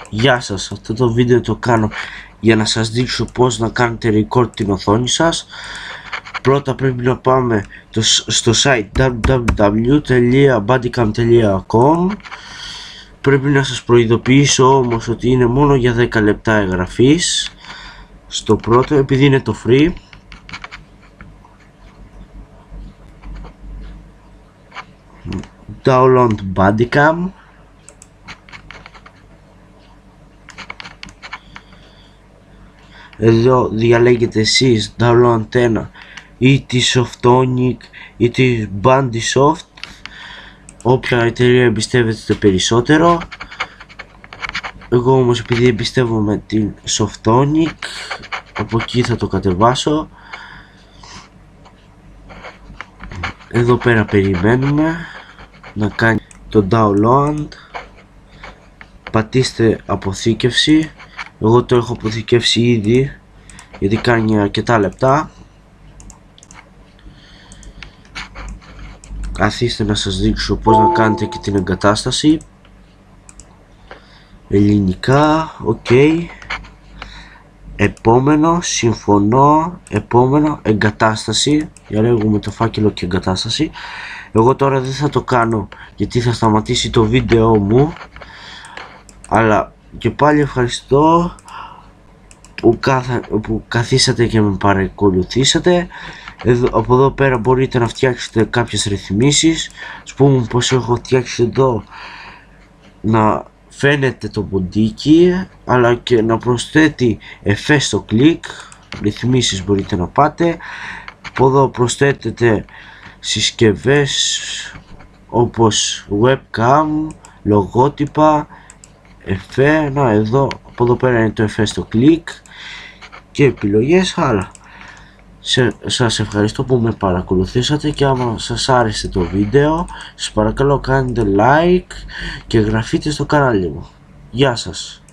Γεια σας, αυτό το βίντεο το κάνω για να σας δείξω πώς να κάνετε record την οθόνη σας. Πρώτα πρέπει να πάμε στο site www.bodycam.com. Πρέπει να σας προειδοποιήσω όμως ότι είναι μόνο για 10 λεπτά εγγραφής στο πρώτο, επειδή είναι το free. Download Bodycam. Εδώ διαλέγετε εσείς download ένα ή τη Softonic ή τη Bandysoft, όποια εταιρεία εμπιστεύετε περισσότερο. Εγώ όμως επειδή εμπιστεύομαι την Softonic, από εκεί θα το κατεβάσω. Εδώ πέρα περιμένουμε να κάνει το download. Πατήστε αποθήκευση. Εγώ το έχω αποθηκεύσει ήδη, γιατί κάνει αρκετά λεπτά. Καθίστε να σας δείξω πώς να κάνετε και την εγκατάσταση. Ελληνικά, ok. Επόμενο, συμφωνώ. Επόμενο, εγκατάσταση. Διαλέγουμε το φάκελο και εγκατάσταση. Εγώ τώρα δεν θα το κάνω γιατί θα σταματήσει το βίντεο μου, αλλά και πάλι ευχαριστώ που καθίσατε και με παρακολουθήσατε. Από εδώ πέρα μπορείτε να φτιάξετε κάποιες ρυθμίσεις. Ας πούμε πως έχω φτιάξει εδώ να φαίνεται το ποντίκι, αλλά και να προσθέτει εφέ στο κλικ. Ρυθμίσεις μπορείτε να πάτε. Από εδώ προσθέτετε συσκευές όπως webcam, λογότυπα, εφέ. Να, εδώ από εδώ πέρα είναι το εφέ στο κλικ και επιλογές άλλα. Σας ευχαριστώ που με παρακολουθήσατε, και άμα σας άρεσε το βίντεο σας παρακαλώ κάντε like και εγγραφείτε στο κανάλι μου. Γεια σας.